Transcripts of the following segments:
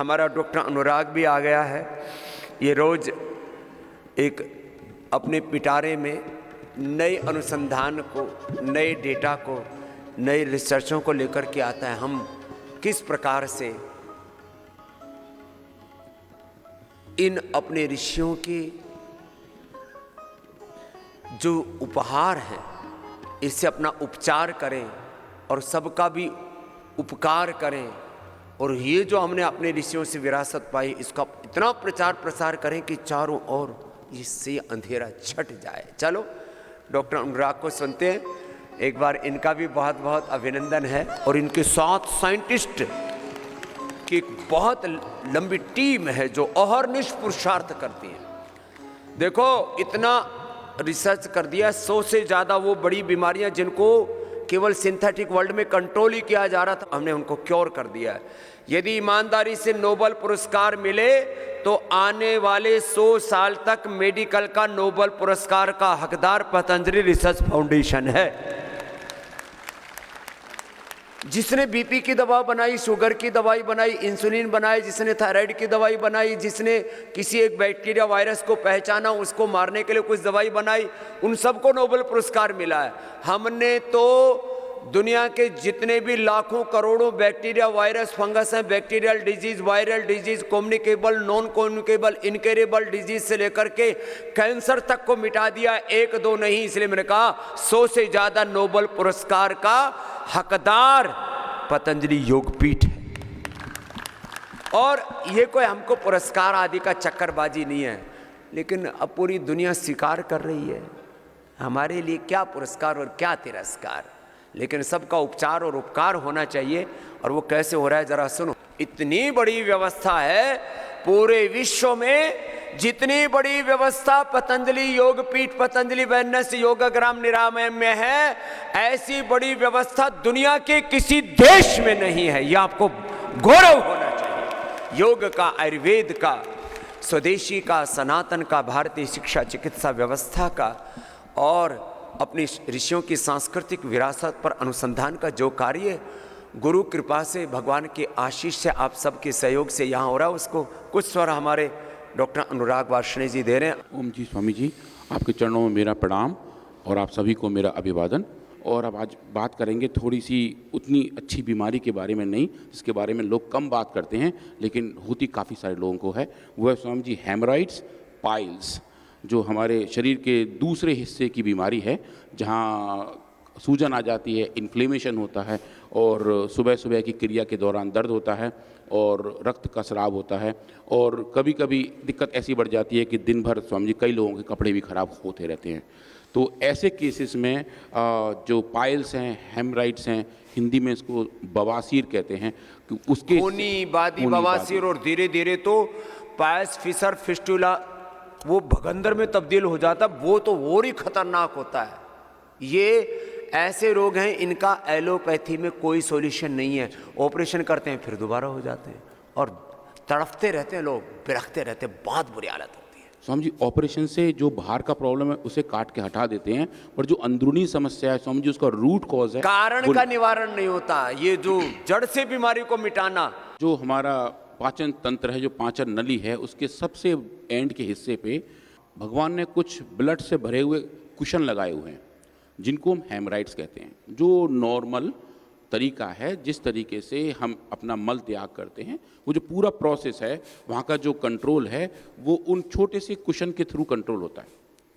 हमारा डॉक्टर अनुराग भी आ गया है। ये रोज़ एक अपने पिटारे में नए अनुसंधान को, नए डेटा को, नए रिसर्चों को लेकर के आता है। हम किस प्रकार से इन अपने ऋषियों के जो उपहार हैं इससे अपना उपचार करें और सबका भी उपकार करें, और ये जो हमने अपने ऋषियों से विरासत पाई इसका इतना प्रचार प्रसार करें कि चारों ओर इससे अंधेरा छट जाए। चलो डॉक्टर अनुराग को सुनते हैं। एक बार इनका भी बहुत बहुत अभिनंदन है, और इनके साथ साइंटिस्ट की एक बहुत लंबी टीम है जो अहर्निश पुरुषार्थ करती है। देखो इतना रिसर्च कर दिया, 100 से ज़्यादा वो बड़ी बीमारियां जिनको केवल सिंथेटिक वर्ल्ड में कंट्रोल ही किया जा रहा था, हमने उनको क्योर कर दिया है। यदि ईमानदारी से नोबेल पुरस्कार मिले तो आने वाले 100 साल तक मेडिकल का नोबेल पुरस्कार का हकदार पतंजलि रिसर्च फाउंडेशन है। जिसने बीपी की दवा बनाई, शुगर की दवाई बनाई, इंसुलिन बनाई, जिसने थायराइड की दवाई बनाई, जिसने किसी एक बैक्टीरिया वायरस को पहचाना, उसको मारने के लिए कुछ दवाई बनाई, उन सबको नोबेल पुरस्कार मिला है। हमने तो दुनिया के जितने भी लाखों करोड़ों बैक्टीरिया, वायरस, फंगस हैं, bacterial disease, viral disease, communicable, non communicable, incurable disease से लेकर के कैंसर तक को मिटा दिया। एक दो नहीं, इसलिए मैंने कहा 100 से ज्यादा नोबेल पुरस्कार का हकदार पतंजलि योगपीठ है। और ये कोई हमको पुरस्कार आदि का चक्करबाजी नहीं है, लेकिन अब पूरी दुनिया स्वीकार कर रही है। हमारे लिए क्या पुरस्कार और क्या तिरस्कार, लेकिन सबका उपचार और उपकार होना चाहिए। और वो कैसे हो रहा है जरा सुनो। इतनी बड़ी व्यवस्था है पूरे विश्व में, जितनी बड़ी व्यवस्था पतंजलि योगपीठ, पतंजलि वेलनेस योगग्राम निरामयम में है, ऐसी बड़ी व्यवस्था दुनिया के किसी देश में नहीं है। यह आपको गौरव होना चाहिए। योग का, आयुर्वेद का, स्वदेशी का, सनातन का, भारतीय शिक्षा चिकित्सा व्यवस्था का और अपनी ऋषियों की सांस्कृतिक विरासत पर अनुसंधान का जो कार्य गुरु कृपा से, भगवान की आशीष से, आप सबके सहयोग से यहाँ हो रहा है, उसको कुछ स्वर हमारे डॉक्टर अनुराग वार्ष्णेय जी दे रहे हैं। ओम जी स्वामी जी, आपके चरणों में मेरा प्रणाम और आप सभी को मेरा अभिवादन। और अब आज बात करेंगे थोड़ी सी उतनी अच्छी बीमारी के बारे में नहीं, जिसके बारे में लोग कम बात करते हैं लेकिन होती काफ़ी सारे लोगों को है। वो है स्वामी जी हेमराइड्स, पाइल्स, जो हमारे शरीर के दूसरे हिस्से की बीमारी है, जहाँ सूजन आ जाती है, इन्फ्लेमेशन होता है और सुबह सुबह की क्रिया के दौरान दर्द होता है और रक्त का स्राव होता है। और कभी कभी दिक्कत ऐसी बढ़ जाती है कि दिन भर स्वामी जी कई लोगों के कपड़े भी खराब होते रहते हैं। तो ऐसे केसेस में जो पाइल्स हैं, हेमराइड्स हैं, हिंदी में इसको बवासीर कहते हैं, कि उसके खूनी बादी बवासीर, और धीरे धीरे तो पायल्स, फिशर, फिस्टुला वो भगंदर में तब्दील हो जाता, वो तो और ही खतरनाक होता है। ये ऐसे रोग हैं इनका एलोपैथी में कोई सॉल्यूशन नहीं है। ऑपरेशन करते हैं फिर दोबारा हो जाते हैं और तड़फते रहते हैं लोग, बिरखते रहते हैं, बहुत बुरी हालत होती है। स्वामी जी ऑपरेशन से जो बाहर का प्रॉब्लम है उसे काट के हटा देते हैं, और जो अंदरूनी समस्या है स्वामी जी, उसका रूट कॉज है, कारण का निवारण नहीं होता। ये जो जड़ से बीमारी को मिटाना, जो हमारा पाचन तंत्र है, जो पाचन नली है, उसके सबसे एंड के हिस्से पे भगवान ने कुछ ब्लड से भरे हुए कुशन लगाए हुए हैं, जिनको हम हेमराइड्स कहते हैं। जो नॉर्मल तरीका है जिस तरीके से हम अपना मल त्याग करते हैं, वो जो पूरा प्रोसेस है वहाँ का जो कंट्रोल है वो उन छोटे से कुशन के थ्रू कंट्रोल होता है।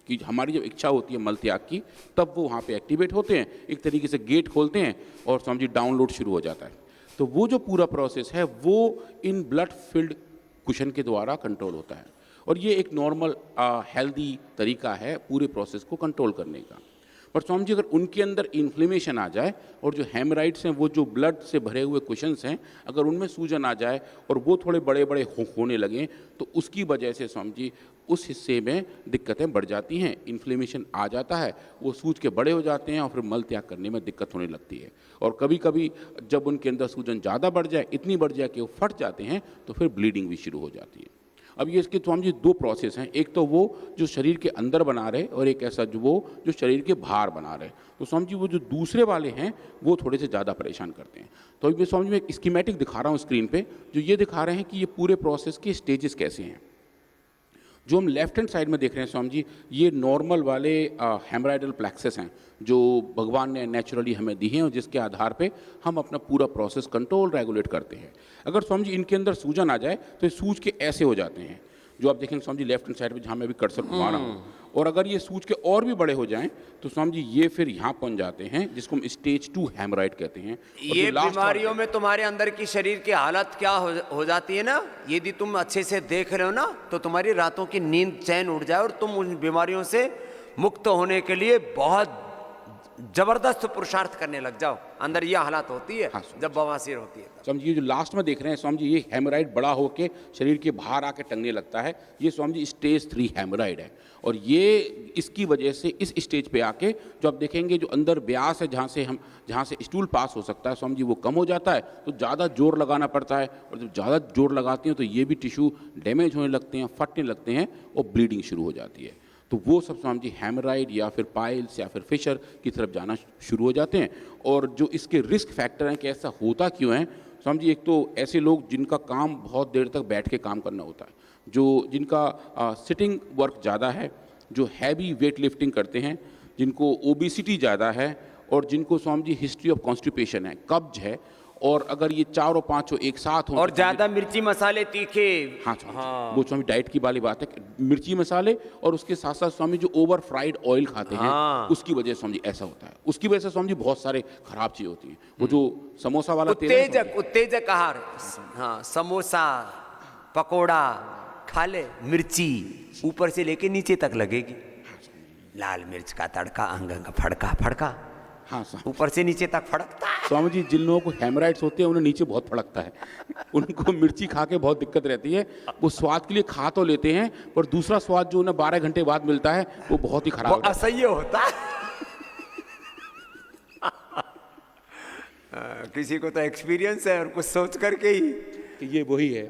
कि हमारी जब इच्छा होती है मल त्याग की, तब वो वहाँ पे एक्टिवेट होते हैं, एक तरीके से गेट खोलते हैं और स्वामी जी डाउनलोड शुरू हो जाता है। तो वो जो पूरा प्रोसेस है वो इन ब्लड फिल्ड कुशन के द्वारा कंट्रोल होता है, और ये एक नॉर्मल हेल्दी तरीका है पूरे प्रोसेस को कंट्रोल करने का। पर स्वामी जी अगर उनके अंदर इन्फ्लेमेशन आ जाए और जो हेमराइड्स हैं, वो जो ब्लड से भरे हुए कुशन्स हैं, अगर उनमें सूजन आ जाए और वो थोड़े बड़े बड़े होने लगें, तो उसकी वजह से स्वामी जी उस हिस्से में दिक्कतें बढ़ जाती हैं, इन्फ्लेमेशन आ जाता है, वो सूज के बड़े हो जाते हैं और फिर मल त्याग करने में दिक्कत होने लगती है। और कभी कभी जब उनके अंदर सूजन ज़्यादा बढ़ जाए, इतनी बढ़ जाए कि वो फट जाते हैं, तो फिर ब्लीडिंग भी शुरू हो जाती है। अब ये इसके स्वामी जी दो प्रोसेस हैं, एक तो वो जो शरीर के अंदर बना रहे और एक ऐसा जो शरीर के बाहर बना रहे। तो स्वामी जी वो जो दूसरे वाले हैं वो थोड़े से ज़्यादा परेशान करते हैं। तो अभी स्वामी जी मैं एक स्कीमेटिक दिखा रहा हूँ स्क्रीन पे, जो ये दिखा रहे हैं कि ये पूरे प्रोसेस के स्टेजेस कैसे हैं। जो हम लेफ्ट हैंड साइड में देख रहे हैं स्वामी जी, ये नॉर्मल वाले हेमराइडल प्लेक्सेस हैं जो भगवान ने नेचुरली हमें दी हैं और जिसके आधार पे हम अपना पूरा प्रोसेस कंट्रोल रेगुलेट करते हैं। अगर स्वामी जी इनके अंदर सूजन आ जाए तो ये सूज के ऐसे हो जाते हैं, जो आप देखेंगे Swami ji left hand side पे जहाँ मैं भी कर्सर घुमा रहा हूँ। और अगर ये सूज के और भी बड़े हो जाएं तो स्वामी जी ये फिर यहाँ पहुँच जाते हैं, जिसको हम स्टेज 2 हेमराइड कहते हैं। और ये जो last बीमारियों में तुम्हारे अंदर की शरीर की हालत क्या हो जाती है ना, यदि तुम अच्छे से देख रहे हो ना तो तुम्हारी रातों की नींद चैन उड़ जाए और तुम उन बीमारियों से मुक्त होने के लिए बहुत जबरदस्त पुरुषार्थ करने लग जाओ। अंदर यह हालत होती है हाँ, जब बवासीर होती है। स्वामी जी ये जो लास्ट में देख रहे हैं स्वामी जी, ये हेमराइड बड़ा होकर शरीर के बाहर आके टंगने लगता है। ये स्वामी जी स्टेज 3 हेमराइड है। और ये इसकी वजह से इस स्टेज पे आके जो आप देखेंगे जो अंदर व्यास है जहाँ से स्टूल पास हो सकता है स्वामी जी वो कम हो जाता है, तो ज़्यादा जोर लगाना पड़ता है। और जब ज़्यादा जोर लगाते हैं तो ये भी टिश्यू डैमेज होने लगते हैं, फटने लगते हैं और ब्लीडिंग शुरू हो जाती है। तो वो सब स्वामी जी हेमराइड या फिर पाइल्स या फिर फिशर की तरफ जाना शुरू हो जाते हैं। और जो इसके रिस्क फैक्टर हैं कि ऐसा होता क्यों है स्वामी जी, एक तो ऐसे लोग जिनका काम बहुत देर तक बैठ के काम करना होता है, जिनका सिटिंग वर्क ज़्यादा है, जो हैवी वेट लिफ्टिंग करते हैं, जिनको ओबिसिटी ज़्यादा है और जिनको Swami ji history of constipation है, कब्ज है। और अगर ये 4 और 5 एक साथ हो और ज्यादा मिर्ची मसाले तीखे, हाँ स्वामी वो स्वामी डाइट की वाली बात है, मिर्ची मसाले और उसके साथ साथ स्वामी जो ओवर फ्राइड ऑयल खाते हैं उसकी वजह से स्वामी जी ऐसा होता है। उसकी वजह से स्वामी जी बहुत सारे खराब चीज़ होती हैं। वो जो समोसा वाला तेल है उत्तेजक आहार, हाँ समोसा पकोड़ा खा ले, मिर्ची ऊपर से लेके नीचे तक लगेगी, लाल मिर्च का तड़का, अंग अंग फड़का फड़का, हाँ ऊपर से नीचे तक फड़कता है। स्वामी जी जिन लोगों को हेमराइड्स होते हैं उन्हें नीचे बहुत फड़कता है, उनको मिर्ची खा के बहुत दिक्कत रहती है। वो स्वाद के लिए खा तो लेते हैं पर दूसरा स्वाद जो उन्हें 12 घंटे बाद मिलता है वो बहुत ही खराब होता है, असह्य होता है। किसी को तो एक्सपीरियंस है और कुछ सोच करके ही कि ये वही है।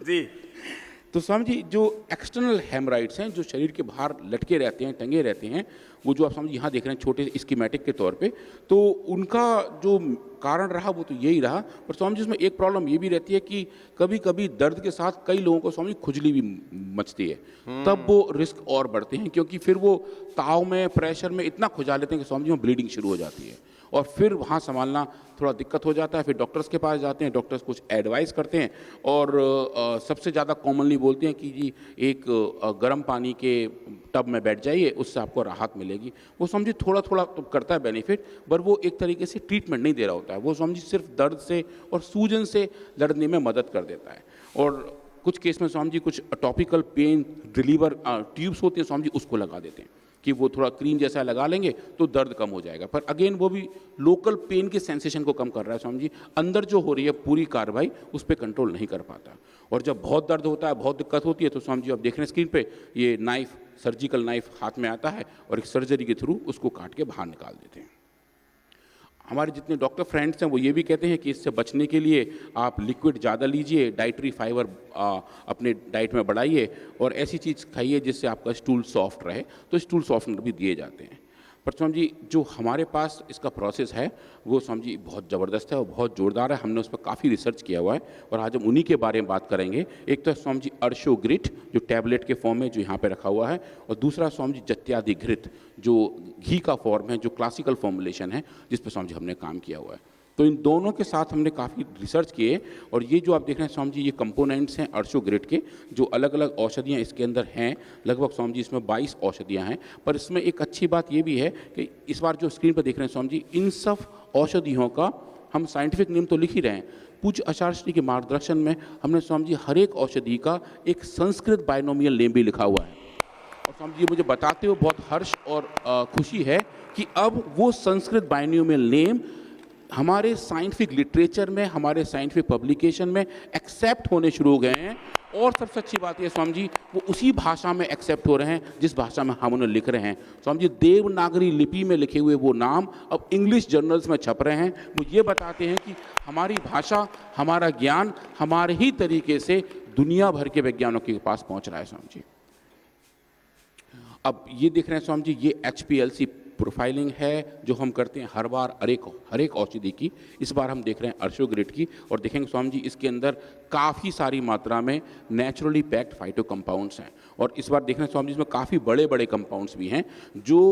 जी तो स्वामी जी जो एक्सटर्नल हेमराइड्स हैं जो शरीर के बाहर लटके रहते हैं, टंगे रहते हैं, वो जो आप स्वामी जी यहाँ देख रहे हैं छोटे स्कीमेटिक के तौर पे, तो उनका जो कारण रहा वो तो यही रहा। पर स्वामी जी इसमें एक प्रॉब्लम ये भी रहती है कि कभी कभी दर्द के साथ कई लोगों को स्वामी जी खुजली भी मचती है, तब वो रिस्क और बढ़ते हैं क्योंकि फिर वो ताव में प्रेशर में इतना खुजा लेते हैं कि स्वामी जी में ब्लीडिंग शुरू हो जाती है और फिर वहाँ संभालना थोड़ा दिक्कत हो जाता है। फिर डॉक्टर्स के पास जाते हैं, डॉक्टर्स कुछ एडवाइस करते हैं और सबसे ज़्यादा कॉमनली बोलते हैं कि जी एक गर्म पानी के टब में बैठ जाइए, उससे आपको राहत मिलेगी। वो समझिए थोड़ा थोड़ा तो करता है बेनिफिट, पर वो एक तरीके से ट्रीटमेंट नहीं दे रहा होता है, वो समझिए सिर्फ दर्द से और सूजन से लड़ने में मदद कर देता है। और कुछ केस में स्वामी जी कुछ टॉपिकल पेन रिलीवर ट्यूब्स होती हैं स्वामी जी, उसको लगा देते हैं कि वो थोड़ा क्रीम जैसा लगा लेंगे तो दर्द कम हो जाएगा। पर अगेन वो भी लोकल पेन के सेंसेशन को कम कर रहा है स्वामी जी, अंदर जो हो रही है पूरी कार्रवाई उस पर कंट्रोल नहीं कर पाता। और जब बहुत दर्द होता है, बहुत दिक्कत होती है, तो स्वामी जी आप देख रहे हैं स्क्रीन पे ये नाइफ, सर्जिकल नाइफ हाथ में आता है और एक सर्जरी के थ्रू उसको काट के बाहर निकाल देते हैं। हमारे जितने डॉक्टर फ्रेंड्स हैं वो ये भी कहते हैं कि इससे बचने के लिए आप लिक्विड ज़्यादा लीजिए, डाइटरी फाइबर अपने डाइट में बढ़ाइए और ऐसी चीज़ खाइए जिससे आपका स्टूल सॉफ्ट रहे, तो स्टूल सॉफ्टनर भी दिए जाते हैं। पर स्वामी जी जो हमारे पास इसका प्रोसेस है वो स्वामी जी बहुत ज़बरदस्त है और बहुत ज़ोरदार है, हमने उस पर काफ़ी रिसर्च किया हुआ है और आज हम उन्हीं के बारे में बात करेंगे। एक तो स्वामी जी अर्शो ग्रिट जो टैबलेट के फॉर्म में जो यहाँ पे रखा हुआ है, और दूसरा स्वामी जी जत्यादि घृत जो घी का फॉर्म है, जो क्लासिकल फॉर्मुलेशन है जिस पर स्वामी जी हमने काम किया हुआ है। तो इन दोनों के साथ हमने काफ़ी रिसर्च किए और ये जो आप देख रहे हैं स्वामी जी ये कंपोनेंट्स हैं अर्शो ग्रिट के, जो अलग अलग औषधियाँ इसके अंदर हैं, लगभग स्वामी जी इसमें 22 औषधियाँ हैं। पर इसमें एक अच्छी बात ये भी है कि इस बार जो स्क्रीन पर देख रहे हैं स्वामी जी, इन सब औषधियों का हम साइंटिफिक नेम तो लिख ही रहे हैं, पूज्य आचार्य श्री के मार्गदर्शन में हमने स्वामी जी हर एक औषधि का एक संस्कृत बाइनोमियल नेम भी लिखा हुआ है। और स्वामी जी मुझे बताते हुए बहुत हर्ष और खुशी है कि अब वो संस्कृत बाइनोमियल नेम हमारे साइंटिफिक लिटरेचर में, हमारे साइंटिफिक पब्लिकेशन में एक्सेप्ट होने शुरू हो गए हैं। और सबसे अच्छी बात है स्वामी जी वो उसी भाषा में एक्सेप्ट हो रहे हैं जिस भाषा में हम उन्हें लिख रहे हैं। स्वामी जी देवनागरी लिपि में लिखे हुए वो नाम अब इंग्लिश जर्नल्स में छप रहे हैं। वो ये बताते हैं कि हमारी भाषा, हमारा ज्ञान हमारे ही तरीके से दुनिया भर के वैज्ञानिकों के पास पहुंच रहा है स्वामी जी। अब ये देख रहे हैं स्वामी जी, ये HPLC प्रोफाइलिंग है जो हम करते हैं हर बार हर एक औषधि की। इस बार हम देख रहे हैं अर्शोग्रिड की, और देखेंगे स्वामी जी इसके अंदर काफ़ी सारी मात्रा में नेचुरली पैक्ड फाइटो कंपाउंड्स हैं, और इस बार देख रहे हैं स्वामी जी इसमें काफ़ी बड़े बड़े कंपाउंड्स भी हैं जो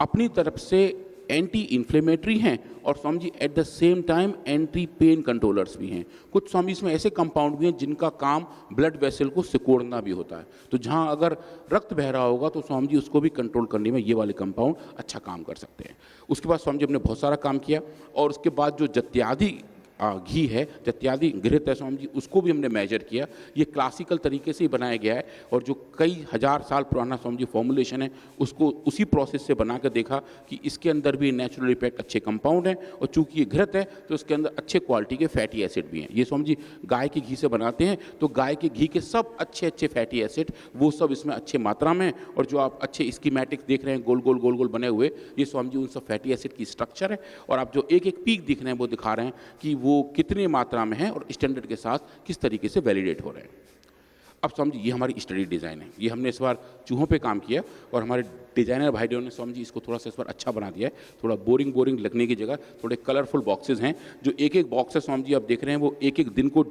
अपनी तरफ से एंटी इन्फ्लेमेटरी हैं, और Swami ji at the same time anti pain controllers भी हैं। कुछ स्वामी इसमें ऐसे कंपाउंड भी हैं जिनका काम ब्लड वेसल को सिकोड़ना भी होता है, तो जहां अगर रक्त बह रहा होगा तो स्वामी जी उसको भी कंट्रोल करने में ये वाले कंपाउंड अच्छा काम कर सकते हैं। उसके बाद स्वामी जी हमने बहुत सारा काम किया, और उसके बाद जो जत्यादि घी है, जत्यादि घृत है स्वामी जी, उसको भी हमने मेजर किया। ये क्लासिकल तरीके से ही बनाया गया है, और जो कई हजार साल पुराना स्वामी जी फॉर्मुलेशन है उसको उसी प्रोसेस से बना कर देखा कि इसके अंदर भी नेचुरली पैक्ड अच्छे कंपाउंड हैं, और चूंकि ये घृत है तो इसके अंदर अच्छे क्वालिटी के फैटी एसिड भी हैं। ये स्वामी जी गाय के घी से बनाते हैं, तो गाय के घी के सब अच्छे अच्छे फैटी एसिड वो सब इसमें अच्छे मात्रा में हैं, और जो आप अच्छे स्कीमेटिक्स देख रहे हैं गोल गोल बने हुए, ये स्वामी जी उन सब फैटी एसिड की स्ट्रक्चर है, और आप जो एक एक पीक दिख रहे हैं वो दिखा रहे हैं कि वो कितनी मात्रा में है और स्टैंडर्ड के साथ किस तरीके से वैलिडेट हो रहे हैं। अब स्वामी जी ये हमारी स्टडी डिज़ाइन है, ये हमने इस बार चूहों पे काम किया, और हमारे डिज़ाइनर भाइयों ने स्वामी जी इसको थोड़ा सा इस बार अच्छा बना दिया है। थोड़ा बोरिंग लगने की जगह थोड़े कलरफुल बॉक्सेस हैं, जो एक एक बॉक्स है स्वामी जी आप देख रहे हैं वो एक एक दिन को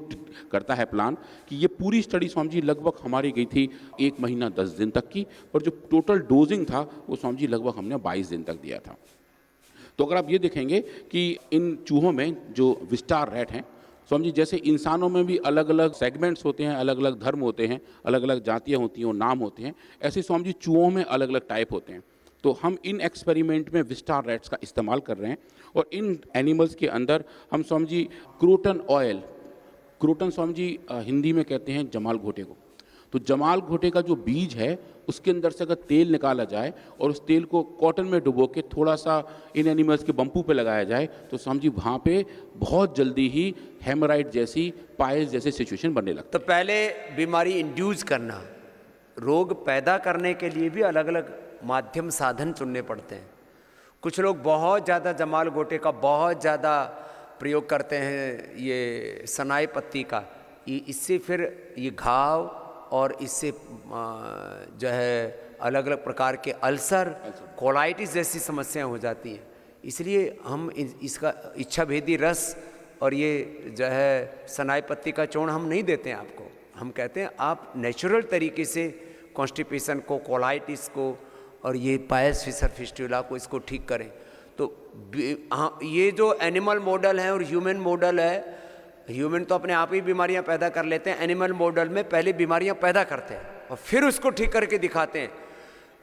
करता है प्लान, कि ये पूरी स्टडी स्वामी जी लगभग हमारी गई थी 1 महीना 10 दिन तक की, और जो टोटल डोजिंग था वो स्वामी जी लगभग हमने 22 दिन तक दिया था। तो अगर आप ये देखेंगे कि इन चूहों में जो विस्टार रैट हैं स्वामी जी, जैसे इंसानों में भी अलग अलग सेगमेंट्स होते हैं, अलग अलग धर्म होते हैं, अलग अलग जातियाँ होती हैं और नाम होते हैं, ऐसे स्वामी जी चूहों में अलग अलग टाइप होते हैं। तो हम इन एक्सपेरिमेंट में विस्टार रैट्स का इस्तेमाल कर रहे हैं, और इन एनिमल्स के अंदर हम Swami ji croton oil, croton Swami ji Hindi में कहते हैं जमाल घोटे को, तो जमाल घोटे का जो बीज है उसके अंदर से अगर तेल निकाला जाए और उस तेल को कॉटन में डुबो के थोड़ा सा इन एनिमल्स के बम्पू पे लगाया जाए, तो समझिए वहाँ पे बहुत जल्दी ही हेमराइड जैसी, पायल्स जैसे सिचुएशन बनने लगता तो पहले बीमारी इंड्यूस करना, रोग पैदा करने के लिए भी अलग अलग माध्यम साधन चुनने पड़ते हैं। कुछ लोग बहुत ज़्यादा जमाल घोटे का बहुत ज़्यादा प्रयोग करते हैं, ये सनाई पत्ती का, इससे फिर ये घाव और इससे जो है अलग अलग प्रकार के अल्सर, कोलाइटिस जैसी समस्याएं हो जाती हैं। इसलिए हम इसका इच्छा भेदी रस और ये जो है सनाई पत्ती का चूर्ण हम नहीं देते हैं आपको। हम कहते हैं आप नेचुरल तरीके से कॉन्स्टिपेशन को, कोलाइटिस को और ये पायस फिशर फिस्टुला को इसको ठीक करें। तो हाँ, ये जो एनिमल मॉडल है और ह्यूमन मॉडल है, ह्यूमन तो अपने आप ही बीमारियां पैदा कर लेते हैं, एनिमल मॉडल में पहले बीमारियां पैदा करते हैं और फिर उसको ठीक करके दिखाते हैं।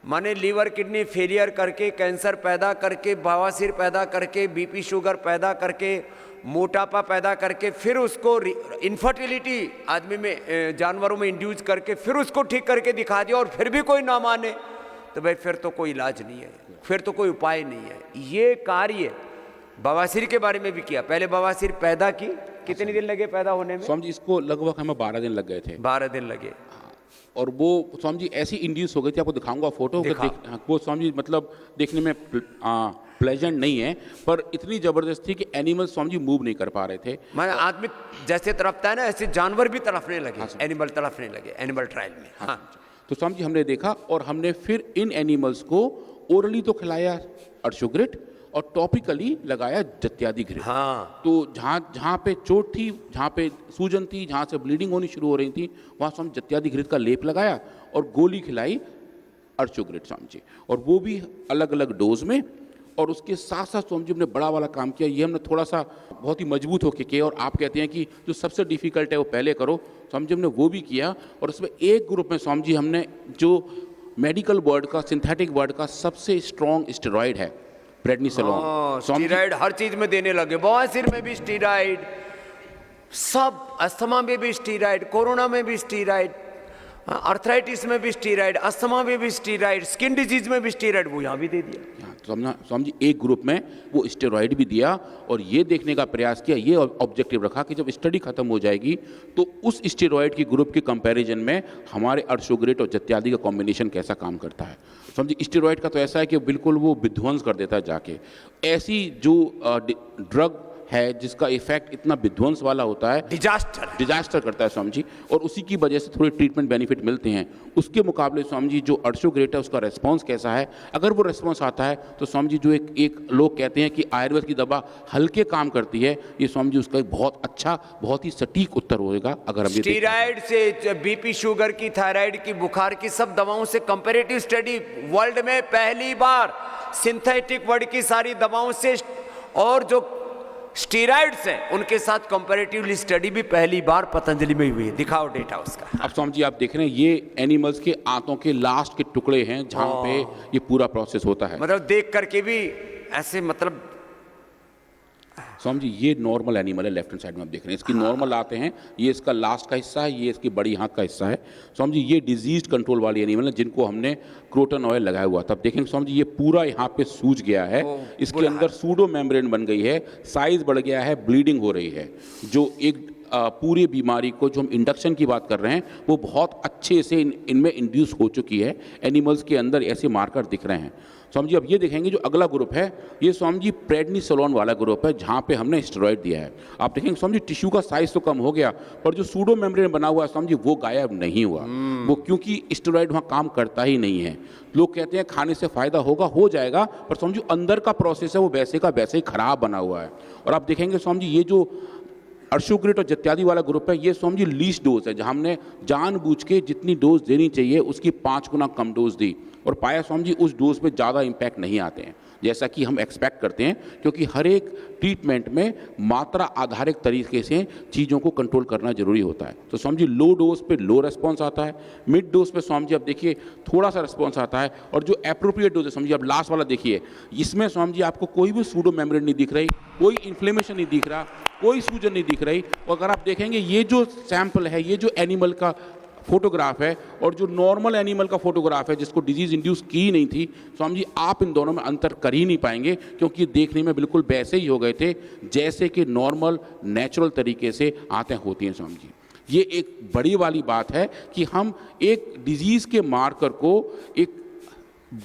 माने लीवर किडनी फेलियर करके, कैंसर पैदा करके, बवासीर पैदा करके, बीपी शुगर पैदा करके, मोटापा पैदा करके, फिर उसको इनफर्टिलिटी आदमी में, जानवरों में इंड्यूस करके फिर उसको ठीक करके दिखा दिया और फिर भी कोई ना माने, तो भाई फिर तो कोई इलाज नहीं है, फिर तो कोई उपाय नहीं है। ये कार्य बवासीर के बारे में भी किया। पहले बवासीर पैदा की, कितने दिन लगे पैदा होने में? स्वामी जी इसको लगभग हमें 12 दिन लग गए थे। 12 दिन लगे। और वो स्वामी जी ऐसी इंड्यूस हो गई थी, आपको दिखाऊंगा फोटो, वो स्वामी जी मतलब देखने में प्लेजेंट नहीं है, पर इतनी जबरदस्त थी कि एनिमल स्वामी जी मूव नहीं कर पा रहे थे। मैं आदमी जैसे तड़पता है ना, ऐसे जानवर भी तड़पने लगे, एनिमल तड़पने लगे एनिमल ट्रायल में। हाँ। तो स्वामी जी हमने देखा, और हमने फिर इन एनिमल्स को ओरली तो खिलाया अर्शोग्रिड और टॉपिकली लगाया जत्यादि घृत। हाँ। तो जहाँ पे चोट थी, जहाँ पे सूजन थी, जहाँ से ब्लीडिंग होनी शुरू हो रही थी, वहाँ स्वामी जत्यादि घृत का लेप लगाया और गोली खिलाई अर्शोग्रिड स्वामी जी, और वो भी अलग अलग डोज में। और उसके साथ साथ स्वामी जी हमने बड़ा वाला काम किया, ये हमने थोड़ा सा बहुत ही मजबूत होकर किया, और आप कहते हैं कि जो सबसे डिफिकल्ट है वो पहले करो, स्वामी जी हमने वो भी किया। और उसमें एक ग्रुप में स्वामी जी हमने जो मेडिकल वर्ड का, सिंथेटिक वर्ड का सबसे स्ट्रॉन्ग स्टेरॉइड है प्रेडनिसोलोन, स्टीरॉइड हर चीज में देने लगे, बवासीर में भी स्टीरॉइड, सब अस्थमा में भी स्टीरॉइड, कोरोना में भी स्टीरॉइड, अर्थराइटिस में भी स्टीरॉइड, अस्थमा में भी स्टीरॉइड, स्किन डिजीज में भी स्टीरॉइड, वो यहाँ भी दे दिया। स्वामी जी एक ग्रुप में वो स्टेरॉइड भी दिया, और ये देखने का प्रयास किया, ये ऑब्जेक्टिव रखा कि जब स्टडी खत्म हो जाएगी तो उस स्टेरॉइड की ग्रुप के कंपैरिजन में हमारे अर्शोग्रिड और जत्यादि का कॉम्बिनेशन कैसा काम करता है। स्वामी जी स्टेरॉइड का तो ऐसा है कि बिल्कुल वो विध्वंस कर देता है जाके। ऐसी जो ड्रग है जिसका इफेक्ट इतना विध्वंस वाला होता है, डिजास्टर करता है स्वामी जी, और उसी की वजह से थोड़े ट्रीटमेंट बेनिफिट मिलते हैं, उसके मुकाबले स्वामी जी जो अर्शोग्रेट है उसका रेस्पॉन्स कैसा है? अगर वो रेस्पॉन्स आता है तो स्वामी जी जो एक लोग कहते हैं कि आयुर्वेद की दवा हल्के काम करती है, ये स्वामी जी उसका एक बहुत अच्छा, बहुत ही सटीक उत्तर होगा। अगर हम स्टीरॉयड से बीपी, शुगर की, थायराइड की, बुखार की, सब दवाओं से कंपैरेटिव स्टडी वर्ल्ड में पहली बार सिंथेटिक वर्ड की सारी दवाओं से और जो स्टीरॉइड्स हैं उनके साथ कंपैरेटिवली स्टडी भी पहली बार पतंजलि में हुई है। दिखाओ डेटा उसका। अब स्वामी जी आप देख रहे हैं ये एनिमल्स के आंतों के लास्ट के टुकड़े हैं जहां पे ये पूरा प्रोसेस होता है। मतलब देख करके भी ऐसे, मतलब स्वामी जी ये नॉर्मल एनिमल है, लेफ्ट हैंड साइड में आप देख रहे हैं, इसकी नॉर्मल आते हैं, ये इसका लास्ट का हिस्सा है, ये इसकी बड़ी आंख का हिस्सा है। स्वामी जी ये डिजीज कंट्रोल वाली एनिमल है जिनको हमने क्रोटन ऑयल लगाया हुआ था। अब देखेंगे स्वामी जी ये पूरा यहाँ पे सूज गया है, इसके अंदर सूडो मेम्ब्रेन बन गई है, साइज बढ़ गया है, ब्लीडिंग हो रही है, जो एक पूरी बीमारी को जो हम इंडक्शन की बात कर रहे हैं वो बहुत अच्छे से इनमें इंड्यूस हो चुकी है। एनिमल्स के अंदर ऐसे मार्कर दिख रहे हैं। स्वामी जी अब ये देखेंगे जो अगला ग्रुप है ये स्वामी जी प्रेडनिसोलोन वाला ग्रुप है जहाँ पे हमने स्टेरॉइड दिया है। आप देखेंगे स्वामी जी टिश्यू का साइज तो कम हो गया पर जो सूडो मेम्ब्रेन बना हुआ है स्वामी जी वो गायब नहीं हुआ, वो क्योंकि स्टेरॉइड वहाँ काम करता ही नहीं है। लोग कहते हैं खाने से फायदा होगा, हो जाएगा, पर स्वामी जी अंदर का प्रोसेस है वो वैसे का वैसे ही खराब बना हुआ है। और आप देखेंगे स्वामी जी ये जो अर्शोग्रेट और जत्यादि वाला ग्रुप है ये स्वामी जी लीस्ट डोज है, जहाँ हमने जानबूझ के जितनी डोज देनी चाहिए उसकी 5 गुना कम डोज दी और पाया स्वामी जी उस डोज पे ज़्यादा इम्पैक्ट नहीं आते हैं जैसा कि हम एक्सपेक्ट करते हैं, क्योंकि हर एक ट्रीटमेंट में मात्रा आधारित तरीके से चीज़ों को कंट्रोल करना जरूरी होता है। तो स्वामी जी लो डोज पे लो रेस्पॉन्स आता है, मिड डोज पे स्वामी जी अब देखिए थोड़ा सा रेस्पॉन्स आता है, और जो एप्रोप्रिएट डोज है स्वामी जी अब लास्ट वाला देखिए, इसमें स्वामी जी आपको कोई भी सूडो मेम्ब्रेन नहीं दिख रही, कोई इन्फ्लेमेशन नहीं दिख रहा, कोई सूजन नहीं दिख रही। और अगर आप देखेंगे ये जो सैंपल है, ये जो एनिमल का फोटोग्राफ है और जो नॉर्मल एनिमल का फोटोग्राफ है जिसको डिजीज इंड्यूस की नहीं थी, स्वामी जी आप इन दोनों में अंतर कर ही नहीं पाएंगे, क्योंकि देखने में बिल्कुल वैसे ही हो गए थे जैसे कि नॉर्मल नेचुरल तरीके से आते होती हैं। स्वामी जी ये एक बड़ी वाली बात है कि हम एक डिजीज के मार्कर को एक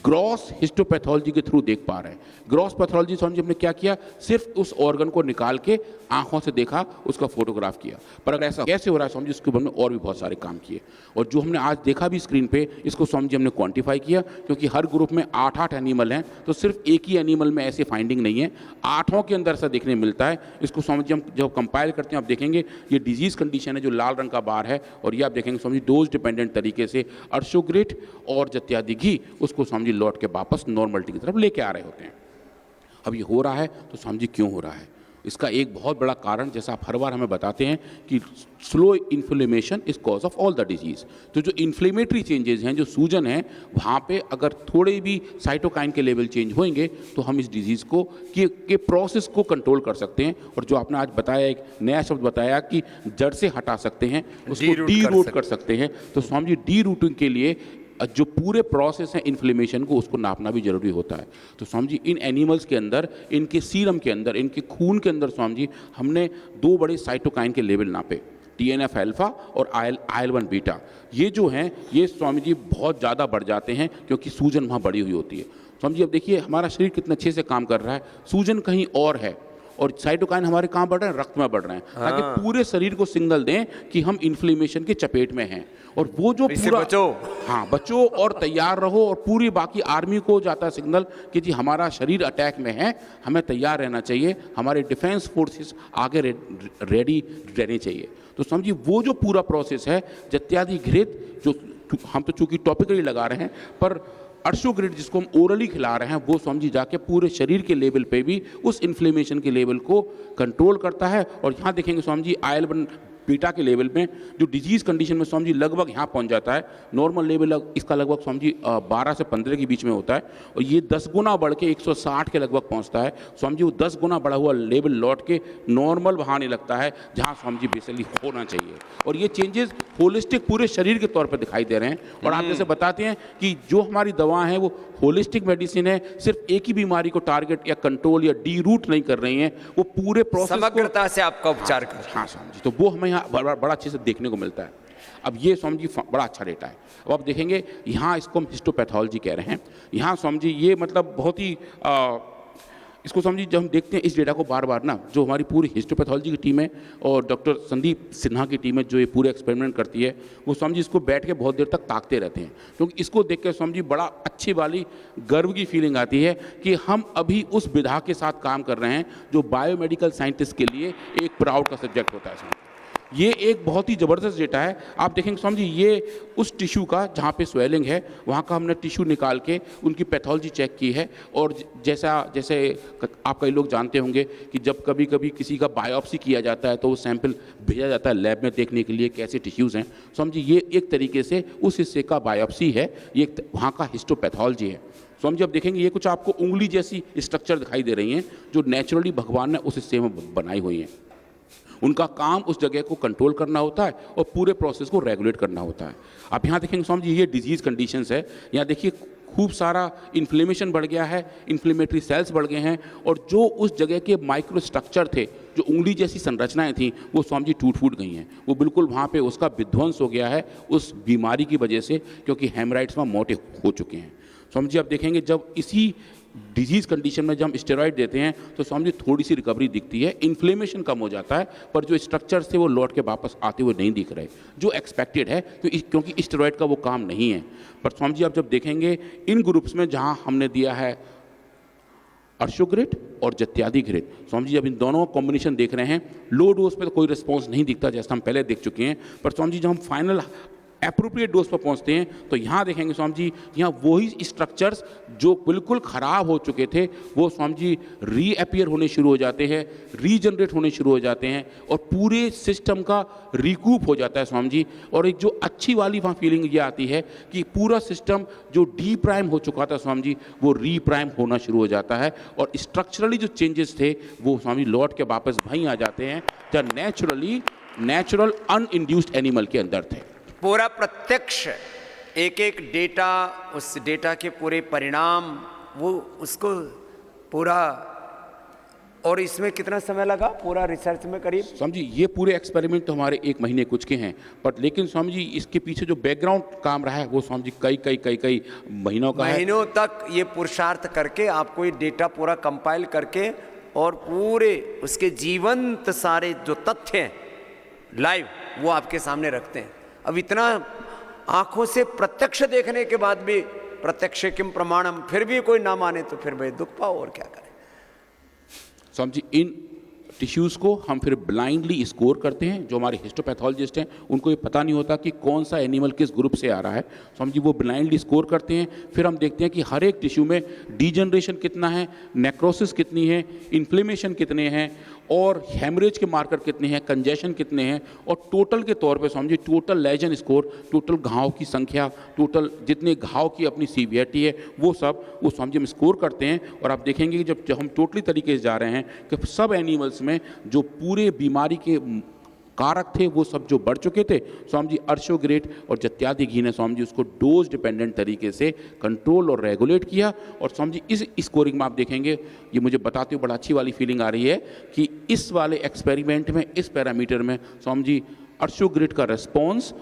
ग्रॉस हिस्टोपैथोलॉजी के थ्रू देख पा रहे हैं। ग्रॉस पैथोलॉजी स्वामी जी हमने क्या किया, सिर्फ उस ऑर्गन को निकाल के आंखों से देखा, उसका फोटोग्राफ किया। पर अगर ऐसा कैसे हो रहा है स्वामी जी, उसके ऊपर हमने और भी बहुत सारे काम किए, और जो हमने आज देखा भी स्क्रीन पे, इसको स्वामी जी हमने क्वांटिफाई किया, क्योंकि हर ग्रुप में 8-8 एनिमल हैं, तो सिर्फ एक ही एनिमल में ऐसी फाइंडिंग नहीं है, 8 के अंदर ऐसा देखने मिलता है। इसको स्वामी जी हम जब कंपाइल करते हैं आप देखेंगे ये डिजीज कंडीशन है जो लाल रंग का बार है, और ये आप देखेंगे स्वामी जी डोज डिपेंडेंट तरीके से अर्शोग्रेट और जत्यादि घी उसको स्वामी जी लौट के वापस नॉर्मलिटी की तरफ लेके आ रहे होते हैं। अब ये हो रहा है तो स्वामी जी क्यों हो रहा है, इसका एक बहुत बड़ा कारण, जैसा आप हर बार हमें बताते हैं कि slow inflammation is cause of all the disease. तो जो इन्फ्लेमेटरी चेंजेस हैं, जो सूजन है, वहाँ पे अगर थोड़े भी साइटोकाइन के लेवल चेंज होंगे तो हम इस डिजीज़ को के प्रोसेस को कंट्रोल कर सकते हैं। और जो आपने आज बताया, एक नया शब्द बताया कि जड़ से हटा सकते हैं, उसको डी रूट कर सकते हैं। तो स्वामी जी डी रूटिंग के लिए जो पूरे प्रोसेस है इन्फ्लेमेशन को, उसको नापना भी जरूरी होता है। तो स्वामी जी इन एनिमल्स के अंदर, इनके सीरम के अंदर, इनके खून के अंदर स्वामी जी हमने 2 बड़े साइटोकाइन के लेवल नापे, TNF अल्फा और IL-1 बीटा। ये जो हैं ये स्वामी जी बहुत ज़्यादा बढ़ जाते हैं क्योंकि सूजन वहाँ बढ़ी हुई होती है। स्वामी जी अब देखिए हमारा शरीर कितना अच्छे से काम कर रहा है, सूजन कहीं और है और साइटोकाइन हमारे कहाँ बढ़ रहे हैं, रक्त में बढ़ रहे हैं, ताकि पूरे शरीर को सिग्नल दें कि हम इन्फ्लेमेशन के चपेट में हैं। और वो जो पूरा बचो और तैयार रहो, और पूरी बाकी आर्मी को जाता है सिग्नल कि जी हमारा शरीर अटैक में है, हमें तैयार रहना चाहिए, हमारे डिफेंस फोर्सेस आगे रेडी रहने चाहिए। तो समझिए वो जो पूरा प्रोसेस है जत्यादि घृत, जो हम तो चूंकि टॉपिकली लगा रहे हैं, पर अर्शोग्रेट जिसको हम ओरली खिला रहे हैं, वो स्वामी जी जाके पूरे शरीर के लेवल पे भी उस इन्फ्लेमेशन के लेवल को कंट्रोल करता है। और यहाँ देखेंगे स्वामी जी IL-1 बीटा के लेवल में जो डिजीज कंडीशन में स्वामी जी लगभग यहाँ पहुँच जाता है। नॉर्मल लेवल इसका लगभग स्वामी जी 12 से 15 के बीच में होता है, और ये 10 गुना बढ़ के 160 के लगभग पहुँचता है। स्वामी जी वो 10 गुना बढ़ा हुआ लेवल लौट के नॉर्मल वहाँ आने लगता है जहाँ स्वामी जी बेसिकली होना चाहिए। और ये चेंजेस होलिस्टिक पूरे शरीर के तौर पर दिखाई दे रहे हैं। और आप जैसे बताते हैं कि जो हमारी दवा है वो होलिस्टिक मेडिसिन है, सिर्फ एक ही बीमारी को टारगेट या कंट्रोल या डी रूट नहीं कर रही हैं, वो पूरे प्रोसेस समग्रता से आपका उपचार कर। हाँ स्वामी जी, तो वो हमें यहाँ बड़ा अच्छे से देखने को मिलता है। अब ये स्वामी जी बड़ा अच्छा डेटा है। अब आप देखेंगे यहाँ इसको हम हिस्टोपैथोलॉजी कह रहे हैं। यहाँ स्वामी जी ये मतलब बहुत ही इसको समझिए, जब हम देखते हैं इस डेटा को बार बार ना, जो हमारी पूरी हिस्टोपैथोलॉजी की टीम है और डॉक्टर संदीप सिन्हा की टीम है जो ये पूरे एक्सपेरिमेंट करती है, वो समझिए इसको बैठ के बहुत देर तक ताकते रहते हैं, क्योंकि इसको देख के समझिए बड़ा अच्छी वाली गर्व की फीलिंग आती है कि हम अभी उस विधा के साथ काम कर रहे हैं जो बायोमेडिकल साइंटिस्ट के लिए एक प्राउड का सब्जेक्ट होता है। ये एक बहुत ही ज़बरदस्त डेटा है। आप देखेंगे समझिए, ये उस टिश्यू का जहाँ पे स्वेलिंग है वहाँ का हमने टिश्यू निकाल के उनकी पैथोलॉजी चेक की है। और जैसे आप कई लोग जानते होंगे कि जब कभी कभी किसी का बायोप्सी किया जाता है तो वो सैंपल भेजा जाता है लैब में देखने के लिए कैसे टिश्यूज़ हैं। समझिए ये एक तरीके से उस हिस्से का बायोप्सी है, ये वहाँ का हिस्टोपैथोलॉजी है। तो हम जब देखेंगे, ये कुछ आपको उंगली जैसी स्ट्रक्चर दिखाई दे रही हैं जो नेचुरली भगवान ने उस हिस्से में बनाई हुई हैं। उनका काम उस जगह को कंट्रोल करना होता है और पूरे प्रोसेस को रेगुलेट करना होता है। आप यहाँ देखेंगे स्वामी जी, ये डिजीज़ कंडीशंस है। यहाँ देखिए खूब सारा इन्फ्लेमेशन बढ़ गया है, इन्फ्लेमेटरी सेल्स बढ़ गए हैं, और जो उस जगह के माइक्रो स्ट्रक्चर थे, जो उंगली जैसी संरचनाएं थीं, वो स्वामी जी टूट फूट गई हैं। वो बिल्कुल वहाँ पे उसका विध्वंस हो गया है उस बीमारी की वजह से, क्योंकि हेमराइड्स वहाँ मोटे हो चुके हैं। स्वामी जी आप देखेंगे, जब इसी डिजीज़ कंडीशन में जब हम स्टेरॉइड देते हैं तो समझिए थोड़ी सी रिकवरी दिखती है, इन्फ्लेमेशन कम हो जाता है, पर जो स्ट्रक्चर्स थे वो लौट के वापस आते हुए नहीं दिख रहे जो एक्सपेक्टेड है, क्योंकि स्टेरॉइड का वो काम नहीं है। पर स्वामी जी आप जब देखेंगे इन ग्रुप्स में जहां हमने दिया है अर्शोग्रिड और जत्यादिग्रिड, स्वामी जी जब इन दोनों का कॉम्बिनेशन देख रहे हैं, लो डोज पे तो कोई रिस्पॉन्स नहीं दिखता जैसा हम पहले देख चुके हैं। पर स्वामी जी जब हम फाइनल एप्रोप्रिएट डोज पर पहुंचते हैं तो यहाँ देखेंगे स्वामी जी, यहाँ वही स्ट्रक्चर्स जो बिल्कुल ख़राब हो चुके थे वो स्वामी जी रीअपियर होने शुरू हो जाते हैं, रीजनरेट होने शुरू हो जाते हैं, और पूरे सिस्टम का रिकूप हो जाता है स्वामी जी। और एक जो अच्छी वाली वहाँ फीलिंग ये आती है कि पूरा सिस्टम जो डी प्राइम हो चुका था स्वामी जी, वो री प्राइम होना शुरू हो जाता है, और स्ट्रक्चरली जो चेंजेस थे वो स्वामी लौट के वापस वहीं आ जाते हैं जो नेचुरल अनइंड्यूस्ड एनिमल के अंदर थे। पूरा प्रत्यक्ष एक एक डेटा, उस डेटा के पूरे परिणाम, वो उसको पूरा। और इसमें कितना समय लगा पूरा रिसर्च में? करीब समझिए ये पूरे एक्सपेरिमेंट तो हमारे 1 महीने कुछ के हैं, पर लेकिन स्वामी जी इसके पीछे जो बैकग्राउंड काम रहा है वो स्वामी जी कई महीनों का है। महीनों तक ये पुरुषार्थ करके आपको ये डेटा पूरा कंपाइल करके और पूरे उसके जीवंत सारे जो तथ्य हैं लाइव वो आपके सामने रखते हैं। अब इतना आंखों से प्रत्यक्ष देखने के बाद भी प्रत्यक्ष किम प्रमाणम, फिर भी कोई ना माने तो फिर भाई दुख पाओ, और क्या करें। समझिए इन टिश्यूज़ को हम फिर ब्लाइंडली स्कोर करते हैं। जो हमारे हिस्टोपैथोलॉजिस्ट हैं उनको ये पता नहीं होता कि कौन सा एनिमल किस ग्रुप से आ रहा है। समझिए वो ब्लाइंडली स्कोर करते हैं। फिर हम देखते हैं कि हर एक टिश्यू में डीजनरेशन कितना है, नेक्रोसिस कितनी है, इन्फ्लेमेशन कितने हैं, और हेमरेज के मार्कर कितने हैं, कंजेशन कितने हैं, और टोटल के तौर पे समझिए टोटल लेजन स्कोर, टोटल घाव की संख्या, टोटल जितने घाव की अपनी सीवियरिटी है, वो समझिए हम स्कोर करते हैं। और आप देखेंगे कि जब हम टोटली तरीके से जा रहे हैं कि सब एनिमल्स में जो पूरे बीमारी के कारक थे वो सब जो बढ़ चुके थे, स्वामी जी अर्शोग्रेट और जत्यादि घी ने स्वामी जी उसको डोज डिपेंडेंट तरीके से कंट्रोल और रेगुलेट किया। और स्वामी जी इस स्कोरिंग में आप देखेंगे, ये मुझे बताते हुए बड़ा अच्छी वाली फीलिंग आ रही है कि इस वाले एक्सपेरिमेंट में, इस पैरामीटर में स्वामी जी अर्शोग्रेट का रिस्पॉन्स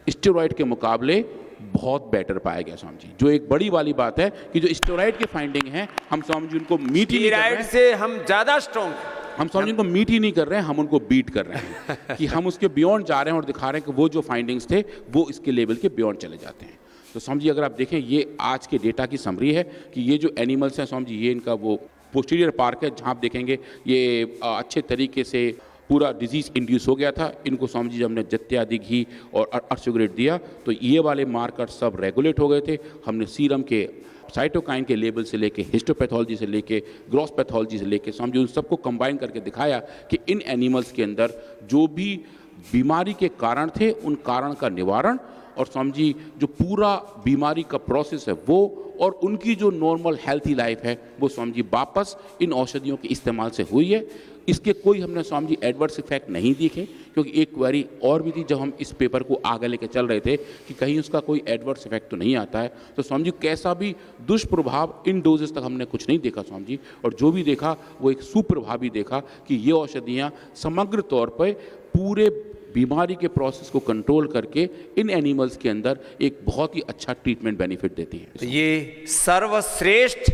स्टेरॉइड के मुकाबले बहुत बेटर पाया गया स्वामी जी। जो एक बड़ी वाली बात है कि जो स्टेरॉइड की फाइंडिंग है, हम स्वामी जी उनको मीट ही नहीं कर रहे हैं, से हम ज़्यादा स्ट्रॉन्ग, हम स्वामी जी उनको मीट ही नहीं कर रहे हैं, हम उनको बीट कर रहे हैं कि हम उसके बियॉन्ड जा रहे हैं और दिखा रहे हैं कि वो जो फाइंडिंग्स थे वो इसके लेवल के बियॉन्ड चले जाते हैं। तो स्वामी जी अगर आप देखें, ये आज के डेटा की समरी है कि ये जो एनिमल्स हैं स्वामी जी, ये इनका वो पोस्टीरियर पार्क है जहाँ आप देखेंगे ये अच्छे तरीके से पूरा डिजीज़ इंड्यूस हो गया था। इनको स्वामी जी जब हमने जत्यादि घी और अर्शोग्रेट दिया तो ये वाले मार्कर सब रेगुलेट हो गए थे। हमने सीरम के साइटोकाइन के लेवल से लेके, हिस्टोपैथोलॉजी से लेके, ग्रॉस पैथोलॉजी से लेके समझो उन सबको कंबाइन करके दिखाया कि इन एनिमल्स के अंदर जो भी बीमारी के कारण थे उन कारण का निवारण, और समझी जो पूरा बीमारी का प्रोसेस है वो, और उनकी जो नॉर्मल हेल्थी लाइफ है वो समझी वापस इन औषधियों के इस्तेमाल से हुई है। इसके कोई हमने स्वामी जी एडवर्स इफेक्ट नहीं दिखे, क्योंकि एक क्वेरी और भी थी जब हम इस पेपर को आगे लेके चल रहे थे कि कहीं उसका कोई एडवर्स इफेक्ट तो नहीं आता है। तो स्वामी जी कैसा भी दुष्प्रभाव इन डोजेस तक हमने कुछ नहीं देखा स्वामी जी, और जो भी देखा वो एक सुप्रभावी देखा कि ये औषधियाँ समग्र तौर पर पूरे बीमारी के प्रोसेस को कंट्रोल करके इन एनिमल्स के अंदर एक बहुत ही अच्छा ट्रीटमेंट बेनिफिट देती है। तो ये सर्वश्रेष्ठ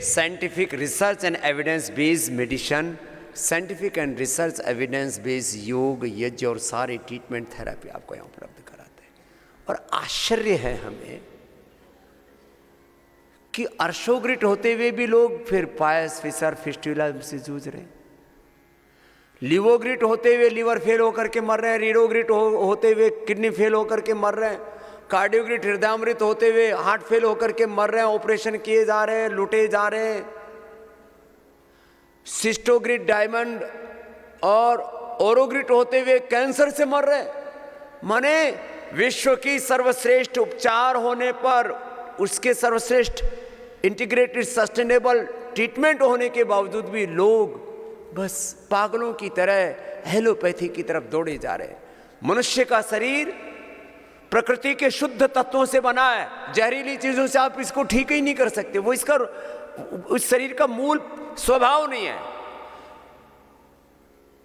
scientific research and evidence based medicine, scientific and research evidence based योग, यज्ञ और सारे ट्रीटमेंट थेरेपी आपको यहाँ उपलब्ध कराते हैं। और आश्चर्य है हमें कि अर्शोग्रिट होते हुए भी लोग फिर पायस, फिशर, फिस्टुला से जूझ रहे हैं। लिवोग्रिट होते हुए लीवर फेल होकर के मर रहे हैं, रीडोग्रिट होते हुए किडनी फेल होकर के मर रहे हैं, कार्डियोग्रिट हृदयामृत होते हुए हार्ट फेल होकर के मर रहे हैं, ऑपरेशन किए जा रहे हैं, लूटे जा रहे हैं। सिस्टोग्रिट, डायमंड और ओरोग्रिट होते हुए कैंसर से मर रहे हैं। माने विश्व की सर्वश्रेष्ठ उपचार होने पर, उसके सर्वश्रेष्ठ इंटीग्रेटेड सस्टेनेबल ट्रीटमेंट होने के बावजूद भी लोग बस पागलों की तरह एलोपैथी की तरफ दौड़े जा रहे हैं। मनुष्य का शरीर प्रकृति के शुद्ध तत्वों से बना है, जहरीली चीजों से आप इसको ठीक ही नहीं कर सकते। वो इसका, उस शरीर का मूल स्वभाव नहीं है।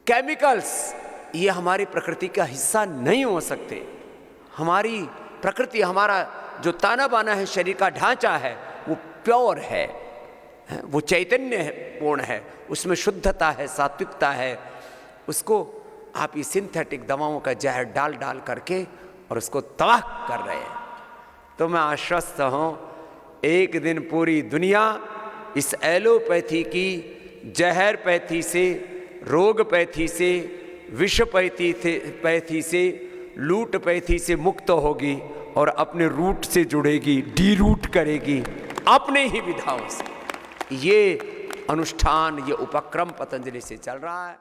केमिकल्स ये हमारी प्रकृति का हिस्सा नहीं हो सकते। हमारी प्रकृति, हमारा जो ताना बाना है, शरीर का ढांचा है, वो प्योर है, वो चैतन्य पूर्ण है, उसमें शुद्धता है, सात्विकता है। उसको आप ये सिंथेटिक दवाओं का जहर डाल डाल करके और उसको तबाह कर रहे हैं। तो मैं आश्वस्त हूँ, एक दिन पूरी दुनिया इस एलोपैथी की जहर पैथी से, रोग पैथी से, विष पैथी से, लूट पैथी से मुक्त होगी और अपने रूट से जुड़ेगी, डी रूट करेगी अपने ही विधाओं से। ये अनुष्ठान, ये उपक्रम पतंजलि से चल रहा है।